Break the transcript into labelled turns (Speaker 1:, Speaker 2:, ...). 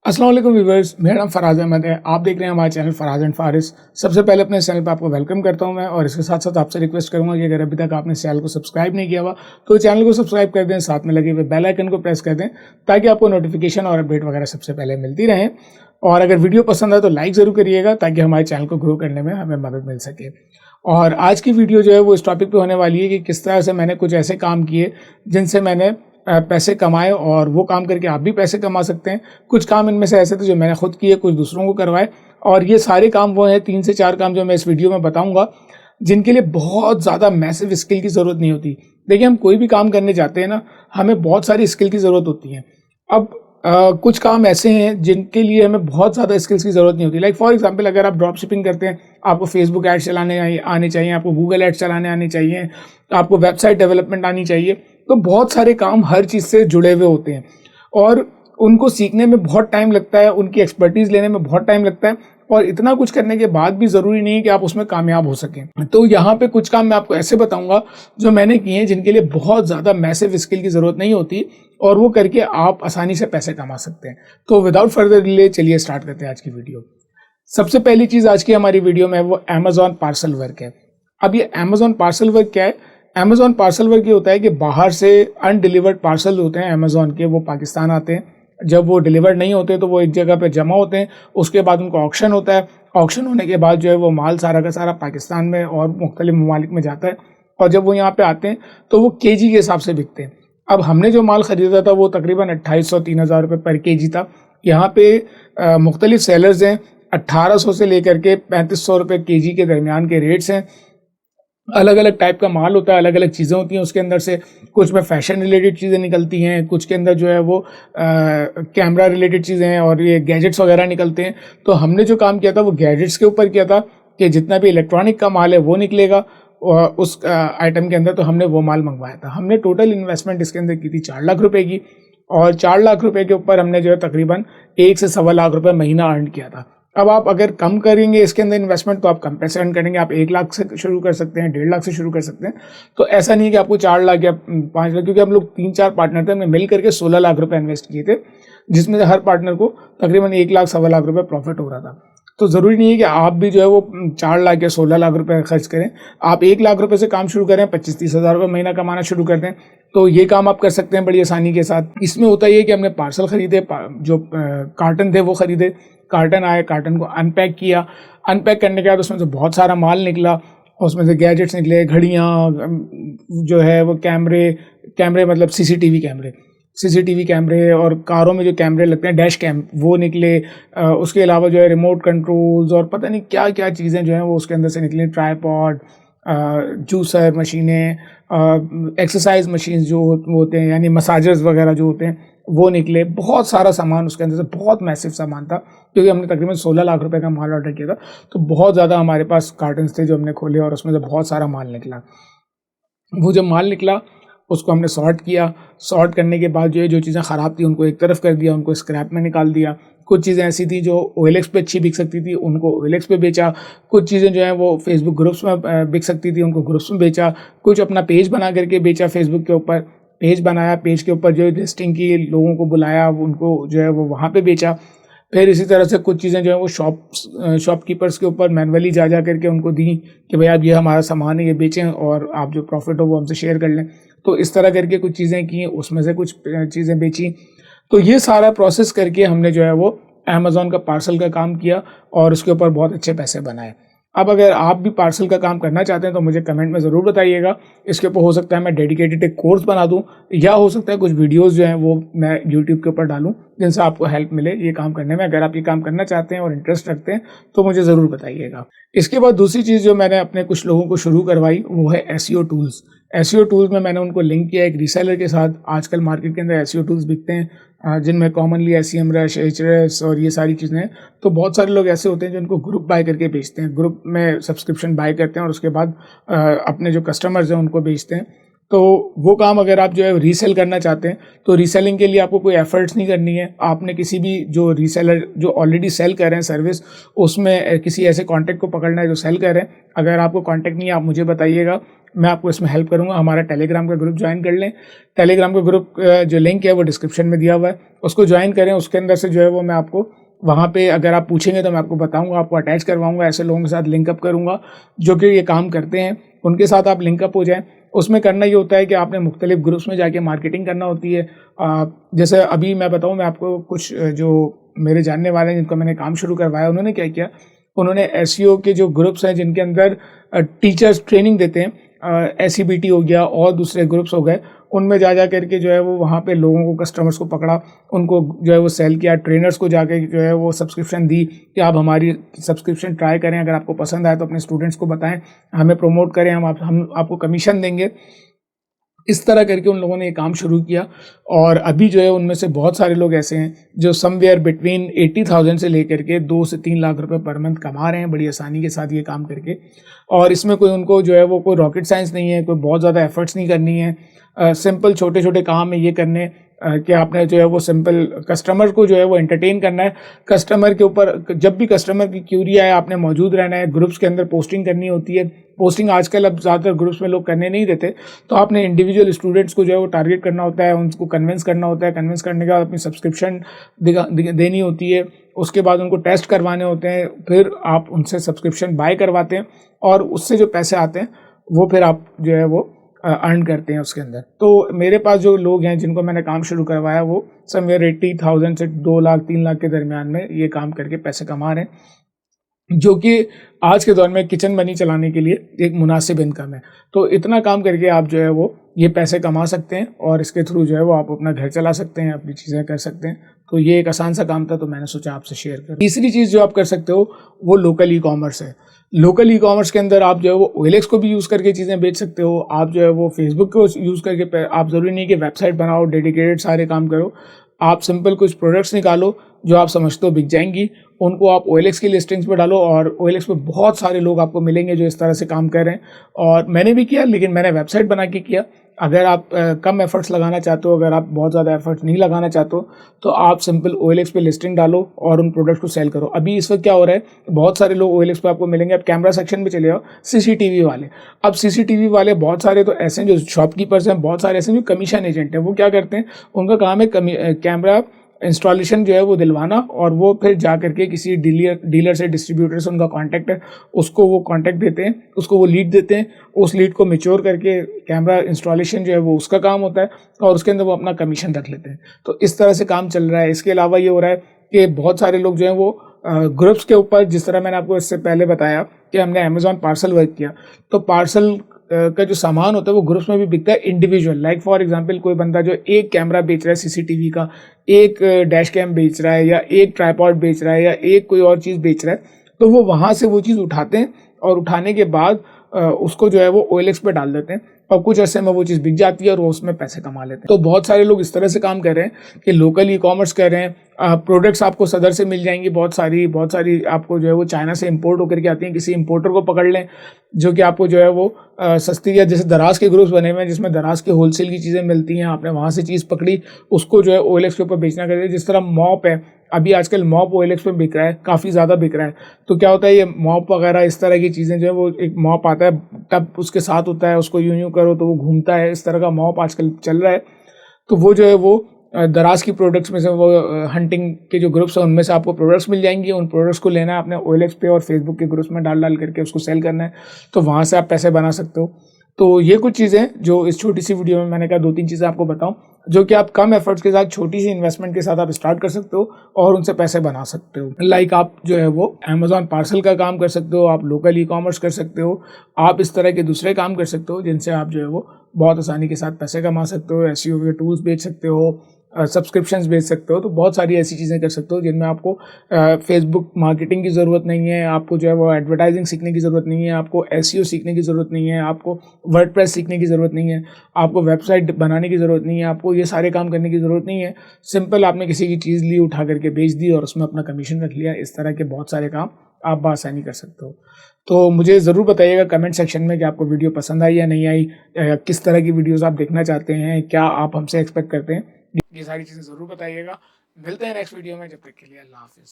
Speaker 1: अस्सलाम वालेकुम व्यूअर्स, मेरा नाम फराज अहमद है। आप देख रहे हैं हमारे चैनल फराज एंड फारिस। सबसे पहले अपने चैनल पर आपको वेलकम करता हूं मैं, और इसके साथ साथ आपसे रिक्वेस्ट करूंगा कि अगर अभी तक आपने चैनल को सब्सक्राइब नहीं किया हुआ तो चैनल को सब्सक्राइब कर दें, साथ में लगे हुए बेल आइकन को प्रेस कर दें ताकि आपको नोटिफिकेशन और अपडेट वगैरह सबसे पहले मिलती रहें। और अगर वीडियो पसंद आए तो लाइक ज़रूर करिएगा ताकि हमारे चैनल को ग्रो करने में हमें मदद मिल सके। और आज की वीडियो जो है वो इस टॉपिक पे होने वाली है कि किस तरह से मैंने कुछ ऐसे काम किए जिनसे मैंने पैसे कमाए, और वो काम करके आप भी पैसे कमा सकते हैं। कुछ काम इनमें से ऐसे थे जो मैंने खुद किए, कुछ दूसरों को करवाए, और ये सारे काम वो हैं 3 से 4 काम जो मैं इस वीडियो में बताऊंगा जिनके लिए बहुत ज़्यादा मैसिव स्किल की ज़रूरत नहीं होती। देखिए, हम कोई भी काम करने जाते हैं ना, हमें बहुत सारी स्किल की ज़रूरत होती है। अब कुछ काम ऐसे हैं जिनके लिए हमें बहुत ज़्यादा स्किल्स की ज़रूरत नहीं होती। लाइक फॉर एग्जांपल, अगर आप ड्रॉप शिपिंग करते हैं, आपको फेसबुक एड्स चलाने आने चाहिए, आपको गूगल एड्स चलाने आने चाहिए, आपको वेबसाइट डेवलपमेंट आनी चाहिए। तो बहुत सारे काम हर चीज़ से जुड़े हुए होते हैं और उनको सीखने में बहुत टाइम लगता है, उनकी एक्सपर्टीज़ लेने में बहुत टाइम लगता है, और इतना कुछ करने के बाद भी ज़रूरी नहीं है कि आप उसमें कामयाब हो सकें। तो यहाँ पे कुछ काम मैं आपको ऐसे बताऊंगा जो मैंने किए हैं जिनके लिए बहुत ज़्यादा मैसिव स्किल की ज़रूरत नहीं होती, और वो करके आप आसानी से पैसे कमा सकते हैं। तो विदाउट फर्दर डिले चलिए स्टार्ट करते हैं आज की वीडियो। सबसे पहली चीज़ आज की हमारी वीडियो में वो अमेजॉन पार्सल वर्क है। अब ये अमेजॉन पार्सल वर्क क्या है? अमेजॉन पार्सल वर्क ये होता है कि बाहर से अनडिलीवर्ड पार्सल होते हैं अमेजॉन के, वो पाकिस्तान आते हैं। जब वो डिलीवर्ड नहीं होते तो वो एक जगह पे जमा होते हैं, उसके बाद उनका ऑक्शन होता है। ऑक्शन होने के बाद जो है वो माल सारा का सारा पाकिस्तान में और मुख्तलिफ ममालिक में जाता है, और जब वो यहाँ पे आते हैं तो वो केजी के हिसाब से बिकते हैं। अब हमने जो माल ख़रीदा था वो तकरीबन 2800-3000 रुपये पर केजी था। यहाँ पे मुख्तलिफ सेलर्स हैं, 1800 से लेकर के 3500 रुपये केजी के दरमियान के रेट्स हैं। अलग अलग टाइप का माल होता है, अलग अलग चीज़ें होती हैं उसके अंदर से। कुछ में फैशन रिलेटेड चीज़ें निकलती हैं, कुछ के अंदर जो है वो कैमरा रिलेटेड चीज़ें हैं, और ये गैजेट्स वगैरह निकलते हैं। तो हमने जो काम किया था वो गैजेट्स के ऊपर किया था कि जितना भी इलेक्ट्रॉनिक का माल है वो निकलेगा उस आइटम के अंदर। तो हमने वो माल मंगवाया था। हमने टोटल इन्वेस्टमेंट इसके अंदर की थी 4 लाख रुपए की, और 4 लाख रुपए के ऊपर हमने जो है तकरीबन 1 से सवा लाख रुपए महीना अर्न किया था। अब आप अगर कम करेंगे इसके अंदर इन्वेस्टमेंट तो आप कम पैसे अर्न करेंगे। आप 1 लाख से शुरू कर सकते हैं, 1.5 लाख से शुरू कर सकते हैं। तो ऐसा नहीं कि आपको 4 लाख या 5 लाख, क्योंकि हम लोग 3-4 पार्टनर थे, हमने मिल करके 16 लाख रुपए इन्वेस्ट किए थे, जिसमें से हर पार्टनर को तकरीबन 1 लाख सवा लाख रुपए प्रॉफिट हो रहा था। तो ज़रूरी नहीं है कि आप भी जो है वो 4 लाख या 16 लाख रुपए खर्च करें। आप 1 लाख रुपए से काम शुरू करें, 25-30 हज़ार रुपये महीना कमाना शुरू कर दें, तो ये काम आप कर सकते हैं बड़ी आसानी के साथ। इसमें होता ये कि हमने पार्सल खरीदे, जो कार्टन थे वो खरीदे। कार्टन आए, कार्टन को अनपैक किया। अनपैक करने के बाद उसमें से बहुत सारा माल निकला, उसमें से गैजेट्स निकले, घड़ियाँ, जो है वो कैमरे मतलब सीसीटीवी कैमरे, और कारों में जो कैमरे लगते हैं डैश कैम, वो निकले। उसके अलावा जो है रिमोट कंट्रोल्स और पता नहीं क्या क्या चीज़ें जो हैं वो उसके अंदर से निकली। ट्राईपॉड, जूसर मशीनें, एक्सरसाइज मशीन्स जो होते हैं, यानी मसाजर्स वगैरह जो होते हैं वो निकले। बहुत सारा सामान उसके अंदर से, बहुत मैसिव सामान था, क्योंकि हमने तकरीबन 16 लाख रुपए का माल ऑर्डर किया था। तो बहुत ज़्यादा हमारे पास कार्टन्स थे जो हमने खोले, और उसमें से बहुत सारा माल निकला। वो जब माल निकला उसको हमने सॉर्ट किया। सॉर्ट करने के बाद जो है जो चीज़ें ख़राब थी उनको एक तरफ कर दिया, उनको स्क्रैप में निकाल दिया। कुछ चीज़ें ऐसी थी जो OLX पे अच्छी बिक सकती थी, उनको OLX पे बेचा। कुछ चीज़ें जो हैं वो फेसबुक ग्रुप्स में बिक सकती थी, उनको ग्रुप्स में बेचा। कुछ अपना पेज बना करके बेचा, फेसबुक के ऊपर पेज बनाया, पेज के ऊपर जो है लिस्टिंग की, लोगों को बुलाया, उनको जो है वो वहाँ पर बेचा। फिर इसी तरह से कुछ चीज़ें जो है वो शॉपकीपर्स के ऊपर मैनुअली जा करके उनको दी कि भाई आप ये हमारा सामान है, ये बेचें, और आप जो प्रॉफिट हो वो हमसे शेयर कर लें। तो इस तरह करके कुछ चीज़ें की, उसमें से कुछ चीज़ें बेची। तो ये सारा प्रोसेस करके हमने जो है वो अमेज़ॉन का पार्सल का काम किया, और उसके ऊपर बहुत अच्छे पैसे बनाए। अब अगर आप भी पार्सल का काम करना चाहते हैं तो मुझे कमेंट में ज़रूर बताइएगा। इसके ऊपर हो सकता है मैं डेडिकेटेड एक कोर्स बना दूं, या हो सकता है कुछ वीडियोस जो हैं वो मैं यूट्यूब के ऊपर डालूं जिनसे आपको हेल्प मिले ये काम करने में। अगर आप ये काम करना चाहते हैं और इंटरेस्ट रखते हैं तो मुझे ज़रूर बताइएगा। इसके बाद दूसरी चीज़ जो मैंने अपने कुछ लोगों को शुरू करवाई वो है एसईओ टूल्स। एसईओ टूल्स में मैंने उनको लिंक किया एक रीसेलर के साथ। आजकल मार्केट के अंदर एसईओ टूल्स बिकते हैं, जिनमें कॉमनली SEMrush, Ahrefs और ये सारी चीज़ें हैं। तो बहुत सारे लोग ऐसे होते हैं जो उनको ग्रुप बाय करके बेचते हैं, ग्रुप में सब्सक्रिप्शन बाय करते हैं, और उसके बाद अपने जो कस्टमर्स हैं उनको बेचते हैं। तो वो काम अगर आप जो है रीसेल करना चाहते हैं तो रीसेलिंग के लिए आपको कोई एफर्ट्स नहीं करनी है। आपने किसी भी जो रीसेलर जो ऑलरेडी सेल कर रहे हैं सर्विस, उसमें किसी ऐसे कॉन्टैक्ट को पकड़ना है जो सेल कर रहे हैं। अगर आपको कॉन्टैक्ट नहीं है आप मुझे बताइएगा, मैं आपको इसमें हेल्प करूँगा। हमारा टेलीग्राम का ग्रुप ज्वाइन कर लें। टेलीग्राम का ग्रुप जो लिंक है वो डिस्क्रिप्शन में दिया हुआ है, उसको ज्वाइन करें। उसके अंदर से जो है वो मैं आपको वहाँ पे अगर आप पूछेंगे तो मैं आपको बताऊँगा, आपको अटैच करवाऊँगा, ऐसे लोगों के साथ लिंकअप करूँगा जो कि ये काम करते हैं, उनके साथ आप लिंकअप हो जाएँ। उसमें करना ये होता है कि आपने मुख्तलिफ ग्रुप्स में जाके मार्केटिंग करना होती है। जैसे अभी मैं बताऊँ, मैं आपको कुछ जो मेरे जानने वाले हैं जिनको मैंने काम शुरू करवाया, उन्होंने क्या किया, उन्होंने एसईओ के जो ग्रुप्स हैं जिनके अंदर टीचर्स ट्रेनिंग देते हैं, एसईबीटी हो गया और दूसरे ग्रुप्स हो गए, उनमें जा करके जो है वो वहाँ पे लोगों को, कस्टमर्स को पकड़ा, उनको जो है वो सेल किया। ट्रेनर्स को जाके जो है वो सब्सक्रिप्शन दी कि आप हमारी सब्सक्रिप्शन ट्राई करें, अगर आपको पसंद आए तो अपने स्टूडेंट्स को बताएं, हमें प्रमोट करें, हम आपको कमीशन देंगे। इस तरह करके उन लोगों ने ये काम शुरू किया और अभी जो है उनमें से बहुत सारे लोग ऐसे हैं जो समवेयर बिटवीन 80,000 से लेकर के 2 से 3 लाख रुपए पर मंथ कमा रहे हैं बड़ी आसानी के साथ ये काम करके। और इसमें कोई उनको जो है वो कोई रॉकेट साइंस नहीं है, कोई बहुत ज़्यादा एफर्ट्स नहीं करनी है। सिंपल छोटे छोटे काम है ये करने कि आपने जो है वो सिंपल कस्टमर को जो है वो एंटरटेन करना है। कस्टमर के ऊपर जब भी कस्टमर की क्यूरी आए आपने मौजूद रहना है। ग्रुप्स के अंदर पोस्टिंग करनी होती है। पोस्टिंग आजकल अब ज़्यादातर ग्रुप्स में लोग करने नहीं देते, तो आपने इंडिविजुअल स्टूडेंट्स को जो है वो टारगेट करना होता है, उनको कन्विंस करना होता है। कन्विंस करने के बाद अपनी सब्सक्रिप्शन देनी होती है, उसके बाद उनको टेस्ट करवाने होते हैं, फिर आप उनसे सब्सक्रिप्शन बाय करवाते हैं और उससे जो पैसे आते हैं वो फिर आप जो है वो अर्न करते हैं उसके अंदर। तो मेरे पास जो लोग हैं जिनको मैंने काम शुरू करवाया वो समवेयर 80,000 से 2 लाख 3 लाख के दरमियान में ये काम करके पैसे कमा रहे हैं, जो कि आज के दौर में किचन बनी चलाने के लिए एक मुनासिब इनकम है। तो इतना काम करके आप जो है वो ये पैसे कमा सकते हैं और इसके थ्रू जो है वो आप अपना घर चला सकते हैं, अपनी चीज़ें कर सकते हैं। तो ये एक आसान सा काम था, तो मैंने सोचा आपसे शेयर करूं। तीसरी चीज़ जो आप कर सकते हो वो लोकल ई कॉमर्स है। लोकल ई कॉमर्स के अंदर आप जो है वो OLX को भी यूज़ करके चीज़ें बेच सकते हो। आप जो है वो फेसबुक को यूज़ करके, आप ज़रूरी नहीं कि वेबसाइट बनाओ, डेडिकेटेड सारे काम करो। आप सिंपल कुछ प्रोडक्ट्स निकालो जो आप समझते हो बिक जाएंगी, उनको आप OLX की लिस्टिंग्स पे डालो और OLX पे बहुत सारे लोग आपको मिलेंगे जो इस तरह से काम कर रहे हैं। और मैंने भी किया, लेकिन मैंने वेबसाइट बना के किया। अगर आप कम एफर्ट्स लगाना चाहते हो, अगर आप बहुत ज़्यादा एफर्ट्स नहीं लगाना चाहते हो, तो आप सिंपल OLX पे लिस्टिंग डालो और उन प्रोडक्ट्स को सेल करो। अभी इस वक्त क्या हो रहा है, बहुत सारे लोग OLX पे आपको मिलेंगे। आप कैमरा सेक्शन में चले जाओ, CCTV वाले। अब CCTV वाले बहुत सारे तो ऐसे हैं जो शॉपकीपर्स हैं, बहुत सारे ऐसे हैं जो कमीशन एजेंट हैं। वो क्या करते हैं, उनका काम है कैमरा इंस्टॉलेशन जो है वो दिलवाना, और वो फिर जा करके किसी डीलर से, डिस्ट्रीब्यूटर से उनका कांटेक्ट है, उसको वो कांटेक्ट देते हैं, उसको वो लीड देते हैं। उस लीड को मैच्योर करके कैमरा इंस्टॉलेशन जो है वो उसका काम होता है और उसके अंदर वो अपना कमीशन रख लेते हैं। तो इस तरह से काम चल रहा है। इसके अलावा ये हो रहा है कि बहुत सारे लोग जो हैं वो ग्रुप्स के ऊपर, जिस तरह मैंने आपको इससे पहले बताया कि हमने अमेजॉन पार्सल वर्क किया, तो पार्सल का जो सामान होता है वो ग्रुप्स में भी बिकता है इंडिविजुअल। लाइक फॉर एग्जांपल, कोई बंदा जो एक कैमरा बेच रहा है CCTV का, एक डैश कैम बेच रहा है, या एक ट्राइपॉड बेच रहा है, या एक कोई और चीज़ बेच रहा है, तो वो वहाँ से वो चीज़ उठाते हैं और उठाने के बाद उसको जो है वो OLX पे डाल देते हैं और कुछ ऐसे में वो चीज़ बिक जाती है और वो उसमें पैसे कमा लेते हैं। तो बहुत सारे लोग इस तरह से काम कर रहे हैं कि लोकल ई कॉमर्स कर रहे हैं। प्रोडक्ट्स आपको सदर से मिल जाएंगी, बहुत सारी आपको जो है वो चाइना से इंपोर्ट होकर के आती हैं। किसी इंपोर्टर को पकड़ लें जो कि आपको जो है वो सस्ती, या जैसे दराज के ग्रुप्स बने हुए हैं जिसमें दराज के होलसेल की चीज़ें मिलती हैं, आपने वहाँ से चीज़ पकड़ी, उसको जो है OLX के ऊपर बेचना कर। जिस तरह मॉप है, अभी आजकल मॉप OLX पे बिक रहा है, काफ़ी ज़्यादा बिक रहा है। तो क्या होता है, ये मॉप वगैरह इस तरह की चीज़ें जो है वो, एक मॉप आता है तब उसके साथ होता है, उसको यूँ करो तो वो घूमता है, इस तरह का मॉप आजकल चल रहा है। तो वो जो है वो दराज की प्रोडक्ट्स में से, वो हंटिंग के जो ग्रुप्स हैं उनमें से आपको प्रोडक्ट्स मिल जाएंगी। उन प्रोडक्ट्स को लेना है आपने OLX पे और फेसबुक के ग्रुप्स में डाल करके उसको सेल करना है, तो वहाँ से आप पैसे बना सकते हो। तो ये कुछ चीज़ें जो इस छोटी सी वीडियो में मैंने कहा 2-3 चीज़ें आपको बताऊं, जो कि आप कम एफर्ट्स के साथ, छोटी सी इन्वेस्टमेंट के साथ आप स्टार्ट कर सकते हो और उनसे पैसे बना सकते हो। लाइक आप जो है वो अमेजॉन पार्सल का काम कर सकते हो, आप लोकल ई कॉमर्स कर सकते हो, आप इस तरह के दूसरे काम कर सकते हो जिनसे आप जो है वो बहुत आसानी के साथ पैसे कमा सकते हो। SEO के टूल्स बेच सकते हो, सब्सक्रिप्शंस बेच सकते हो। तो बहुत सारी ऐसी चीज़ें कर सकते हो जिनमें आपको फेसबुक मार्केटिंग की ज़रूरत नहीं है, आपको जो है वो एडवर्टाइजिंग सीखने की ज़रूरत नहीं है, आपको SEO सीखने की ज़रूरत नहीं है, आपको वर्डप्रेस सीखने की ज़रूरत नहीं है, आपको वेबसाइट बनाने की ज़रूरत नहीं है, आपको ये सारे काम करने की ज़रूरत नहीं है। सिंपल आपने किसी की चीज़ ली, उठा करके बेच दी और उसमें अपना कमीशन रख लिया। इस तरह के बहुत सारे काम आप बआसानी कर सकते हो। तो मुझे ज़रूर बताइएगा कमेंट सेक्शन में कि आपको वीडियो पसंद आई या नहीं आई, किस तरह की वीडियोज़ आप देखना चाहते हैं, क्या आप हमसे एक्सपेक्ट करते हैं। ये सारी चीज़ें ज़रूर बताइएगा। मिलते हैं नेक्स्ट वीडियो में, जब तक के लिए अल्लाह हाफिज़।